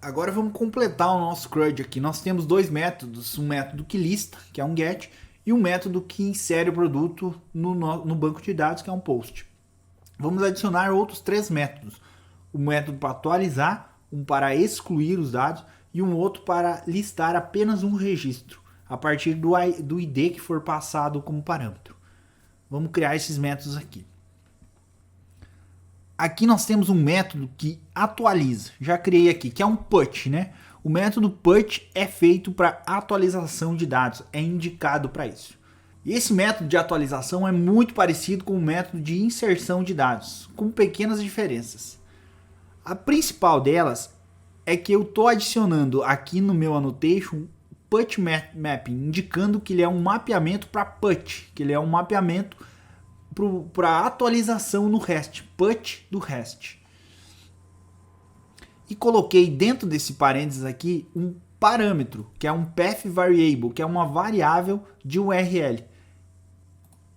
Agora vamos completar o nosso CRUD aqui. Nós temos dois métodos, um método que lista, que é um GET, e um método que insere o produto no banco de dados, que é um POST. Vamos adicionar outros três métodos. Um método para atualizar, um para excluir os dados e um outro para listar apenas um registro, a partir do ID que for passado como parâmetro. Vamos criar esses métodos aqui. Aqui nós temos um método que atualiza, já criei aqui, que é um PUT, né? O método PUT é feito para atualização de dados, é indicado para isso. E esse método de atualização é muito parecido com o método de inserção de dados, com pequenas diferenças. A principal delas é que eu estou adicionando aqui no meu annotation PUT mapping, indicando que ele é um mapeamento para PUT, que ele é um mapeamento para atualização no REST, PUT do REST. E coloquei dentro desse parênteses aqui um parâmetro, que é um path variable, que é uma variável de URL.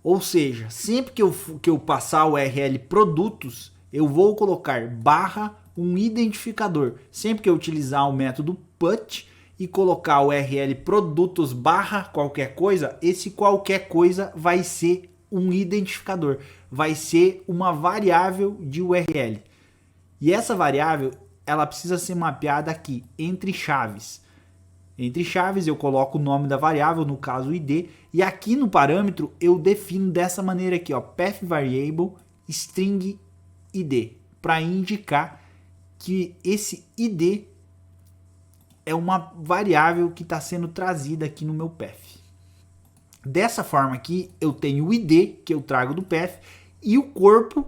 Ou seja, sempre que eu passar o URL produtos, eu vou colocar barra um identificador. Sempre que eu utilizar o método put e colocar o URL produtos barra qualquer coisa, esse qualquer coisa vai ser um identificador, vai ser uma variável de URL. E essa variável, ela precisa ser mapeada aqui, entre chaves. Entre chaves eu coloco o nome da variável, no caso o ID, e aqui no parâmetro eu defino dessa maneira aqui, ó, path variable string ID, para indicar que esse ID é uma variável que está sendo trazida aqui no meu path. Dessa forma aqui, eu tenho o ID, que eu trago do path, e o corpo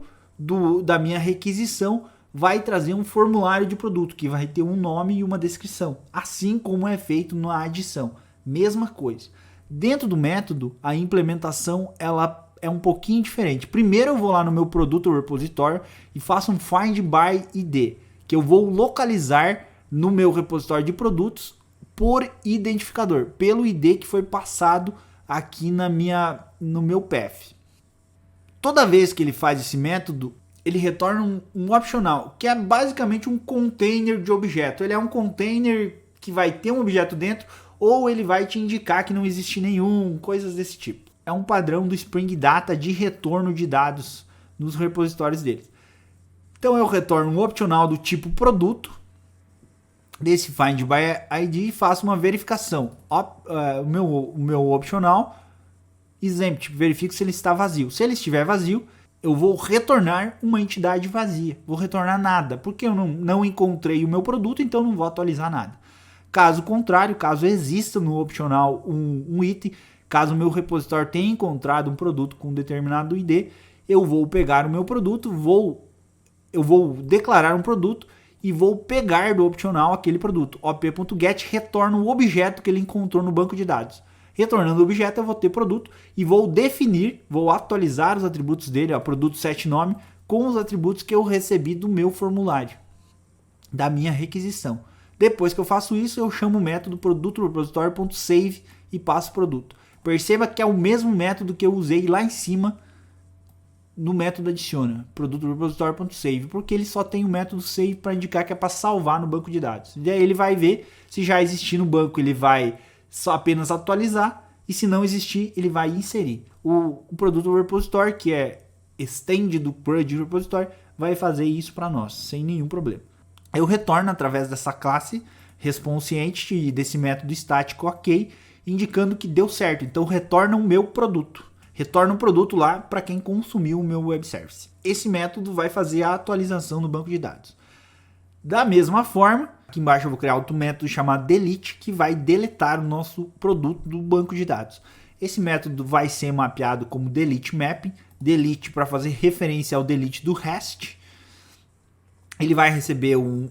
da minha requisição vai trazer um formulário de produto, que vai ter um nome e uma descrição, assim como é feito na adição. Mesma coisa. Dentro do método, a implementação ela é um pouquinho diferente. Primeiro eu vou lá no meu produto repositório e faço um find by ID, que eu vou localizar no meu repositório de produtos por identificador, pelo ID que foi passado aqui no meu path. Toda vez que ele faz esse método, ele retorna um optional, que é basicamente um container de objeto. Ele é um container que vai ter um objeto dentro, ou ele vai te indicar que não existe nenhum, coisas desse tipo. É um padrão do Spring Data de retorno de dados nos repositórios deles. Então eu retorno um optional do tipo produto, desse find by ID, e faço uma verificação. O meu optional exempt, verifico se ele está vazio. Se ele estiver vazio, eu vou retornar uma entidade vazia. Vou retornar nada, porque eu não encontrei o meu produto, então não vou atualizar nada. Caso contrário, caso exista no optional um item, caso o meu repositório tenha encontrado um produto com um determinado ID, eu vou pegar o meu produto, eu vou declarar um produto e vou pegar do optional aquele produto. op.get retorna o objeto que ele encontrou no banco de dados. Retornando o objeto, eu vou ter produto e vou definir, vou atualizar os atributos dele, produto set nome, com os atributos que eu recebi do meu formulário, da minha requisição. Depois que eu faço isso, eu chamo o método produto repository.save e passo o produto. Perceba que é o mesmo método que eu usei lá em cima no método adiciona, produto repository.save, porque ele só tem o método save para indicar que é para salvar no banco de dados. E aí ele vai ver se já existir no banco, ele vai só apenas atualizar, e se não existir, ele vai inserir. O produto repository, que é extend do CRUD repository, vai fazer isso para nós, sem nenhum problema. Eu retorno através dessa classe responseInt e desse método estático ok, indicando que deu certo. Então retorna o meu produto. Retorna um produto lá para quem consumiu o meu web service. Esse método vai fazer a atualização no banco de dados. Da mesma forma, aqui embaixo eu vou criar outro método chamado delete, que vai deletar o nosso produto do banco de dados. Esse método vai ser mapeado como delete mapping, delete para fazer referência ao delete do REST. Ele vai receber um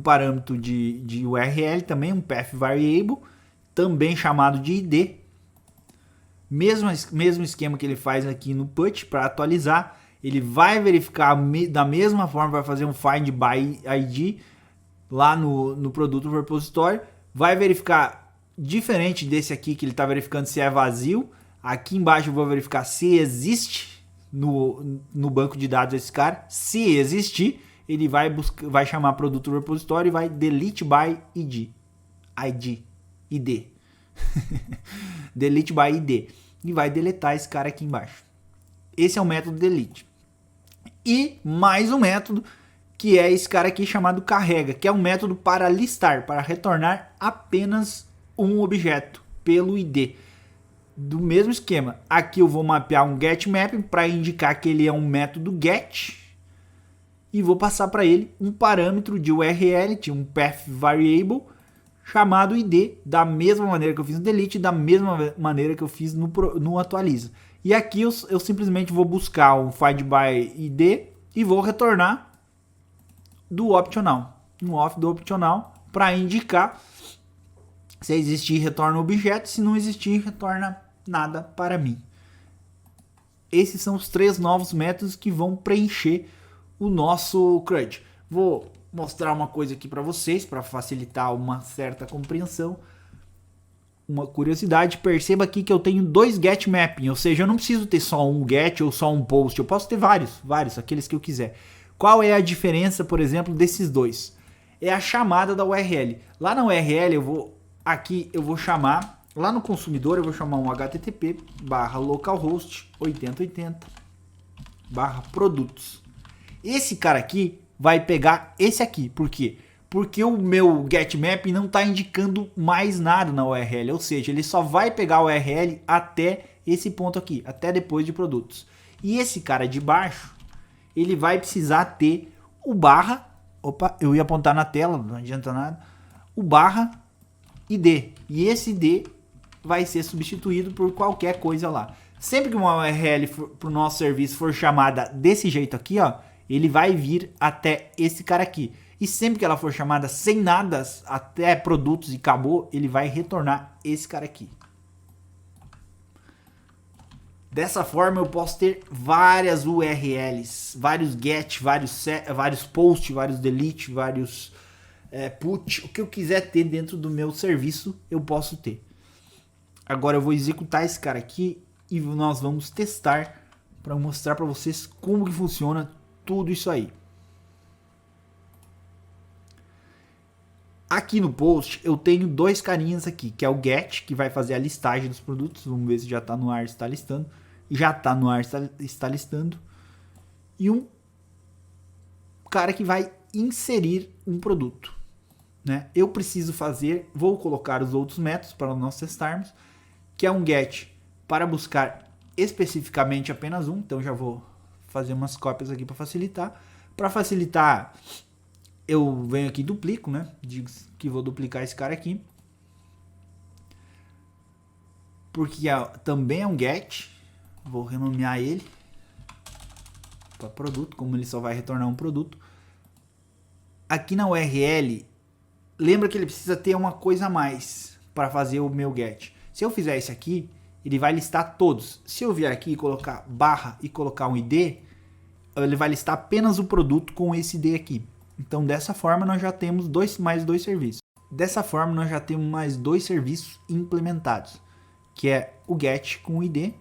parâmetro de URL também, um path variable, também chamado de ID. Mesmo esquema que ele faz aqui no put para atualizar, ele vai verificar da mesma forma, vai fazer um find by ID lá no produto repository, vai verificar diferente desse aqui que ele está verificando se é vazio. Aqui embaixo eu vou verificar se existe no banco de dados esse cara. Se existir, ele vai chamar produto repositório e vai delete by id. Delete by id. E vai deletar esse cara aqui embaixo. Esse é o método delete. E mais um método, que é esse cara aqui chamado carrega, que é um método para listar, para retornar apenas um objeto pelo id. Do mesmo esquema, aqui eu vou mapear um getMap para indicar que ele é um método get e vou passar para ele um parâmetro de URL, um path variable chamado id, da mesma maneira que eu fiz no delete, da mesma maneira que eu fiz no atualiza. E aqui eu simplesmente vou buscar um find by id e vou retornar do optional, um off do optional, para indicar se existir, retorna o objeto, se não existir, retorna nada para mim. Esses são os 3 novos métodos que vão preencher o nosso CRUD. Vou mostrar uma coisa aqui para vocês, para facilitar uma certa compreensão. Uma curiosidade, perceba aqui que eu tenho 2 get mapping, ou seja, eu não preciso ter só um get ou só um post, eu posso ter vários, aqueles que eu quiser. Qual é a diferença, por exemplo, desses dois? É a chamada da URL. Lá na URL eu vou chamar, lá no consumidor eu vou chamar um http:/localhost 8080/produtos. Esse cara aqui vai pegar esse aqui, por quê? Porque o meu getMap não está indicando mais nada na URL, ou seja, ele só vai pegar a URL até esse ponto aqui, até depois de produtos. E esse cara de baixo, ele vai precisar ter o barra, opa, eu ia apontar na tela, não adianta nada, o barra id, e esse id vai ser substituído por qualquer coisa lá. Sempre que uma URL para o nosso serviço for chamada desse jeito aqui, ó, ele vai vir até esse cara aqui. E sempre que ela for chamada sem nada, até produtos e acabou, ele vai retornar esse cara aqui. Dessa forma eu posso ter várias URLs, vários get, vários post, vários delete, vários put, o que eu quiser ter dentro do meu serviço eu posso ter. Agora eu vou executar esse cara aqui e nós vamos testar para mostrar para vocês como que funciona tudo isso aí. Aqui no post eu tenho 2 carinhas aqui, que é o get, que vai fazer a listagem dos produtos. Vamos ver se já está no ar, está listando. Já está no ar, está listando. E um cara que vai inserir um produto, né? Eu preciso vou colocar os outros métodos para nós testarmos, que é um get para buscar especificamente apenas um. Então já vou fazer umas cópias aqui para facilitar. Para facilitar, eu venho aqui e duplico, né? Digo que vou duplicar esse cara aqui. Porque também é um get. Vou renomear ele para produto, como ele só vai retornar um produto. Aqui na URL, lembra que ele precisa ter uma coisa a mais para fazer o meu get. Se eu fizer esse aqui, ele vai listar todos. Se eu vier aqui e colocar barra e colocar um ID, ele vai listar apenas o produto com esse ID aqui. Então dessa forma nós já temos mais dois serviços. Dessa forma nós já temos mais 2 serviços implementados, que é o get com o ID.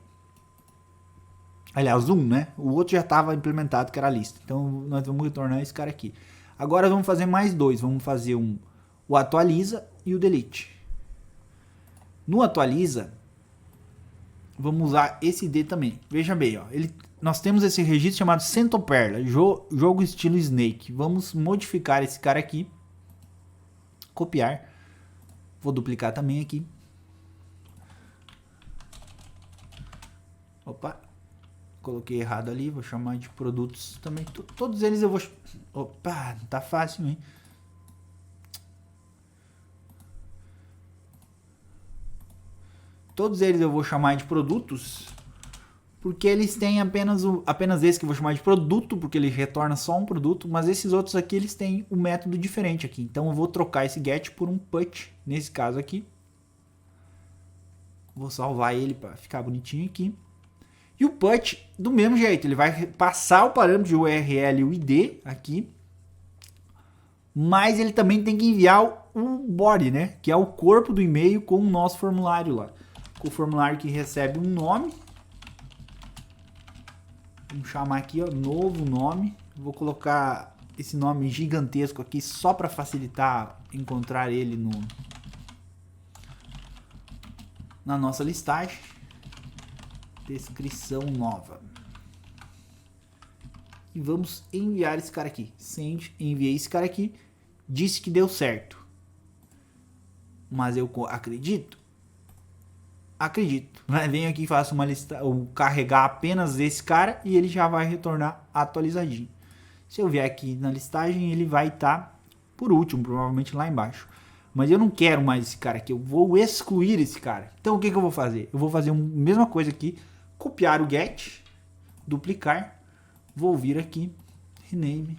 Aliás, né? O outro já estava implementado, que era a lista. Então nós vamos retornar esse cara aqui. Agora vamos fazer mais 2. Vamos fazer o atualiza e o delete. No atualiza, vamos usar esse ID também. Veja bem, ó, nós temos esse registro chamado Centoperla, jogo estilo Snake. Vamos modificar esse cara aqui. Copiar. Vou duplicar também aqui. Opa. Coloquei errado ali. Vou chamar de produtos também. Todos eles eu vou... Opa, não tá fácil, hein? Todos eles eu vou chamar de produtos, porque eles têm apenas esse que eu vou chamar de produto, porque ele retorna só um produto, mas esses outros aqui eles têm um método diferente aqui. Então eu vou trocar esse get por um put, nesse caso aqui. Vou salvar ele para ficar bonitinho aqui. E o put, do mesmo jeito, ele vai passar o parâmetro de URL e o ID aqui, mas ele também tem que enviar o body, né? Que é o corpo do e-mail com o nosso formulário lá. O formulário que recebe um nome. Vamos chamar aqui, ó, novo nome. Vou colocar esse nome gigantesco aqui só para facilitar encontrar ele na nossa listagem. Descrição nova. E vamos enviar esse cara aqui. Send, enviei esse cara aqui. Disse que deu certo. Mas eu acredito? Acredito. Venho aqui e faço uma lista, ou carregar apenas esse cara e ele já vai retornar atualizadinho. Se eu vier aqui na listagem, ele vai estar por último, provavelmente lá embaixo. Mas eu não quero mais esse cara aqui, eu vou excluir esse cara. Então o que eu vou fazer? Eu vou fazer a mesma coisa aqui, copiar o get, duplicar, vou vir aqui, rename,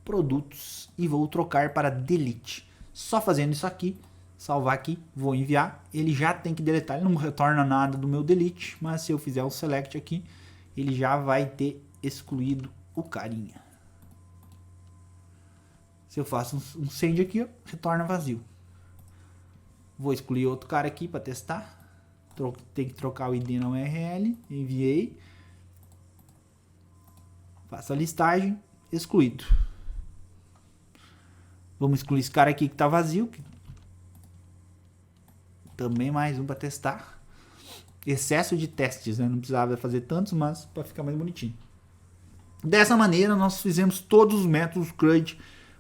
produtos e vou trocar para delete. Só fazendo isso aqui, salvar aqui, vou enviar, ele já tem que deletar, ele não retorna nada do meu delete, mas se eu fizer o select aqui, ele já vai ter excluído o carinha. Se eu faço um send aqui, ó, retorna vazio. Vou excluir outro cara aqui para testar. Tem que trocar o ID na URL. Enviei. Faço a listagem. Excluído. Vamos excluir esse cara aqui que está vazio. Também mais um para testar. Excesso de testes, né? Não precisava fazer tantos, mas para ficar mais bonitinho. Dessa maneira, nós fizemos todos os métodos CRUD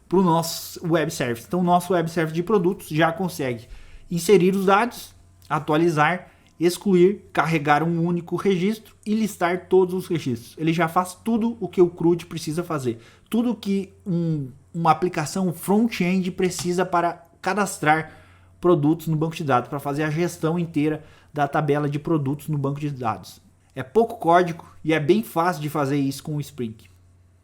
para o nosso web service. Então, o nosso web service de produtos já consegue inserir os dados, atualizar, excluir, carregar um único registro e listar todos os registros. Ele já faz tudo o que o CRUD precisa fazer. Tudo que uma aplicação front-end precisa para cadastrar produtos no banco de dados, para fazer a gestão inteira da tabela de produtos no banco de dados. É pouco código e é bem fácil de fazer isso com o Spring.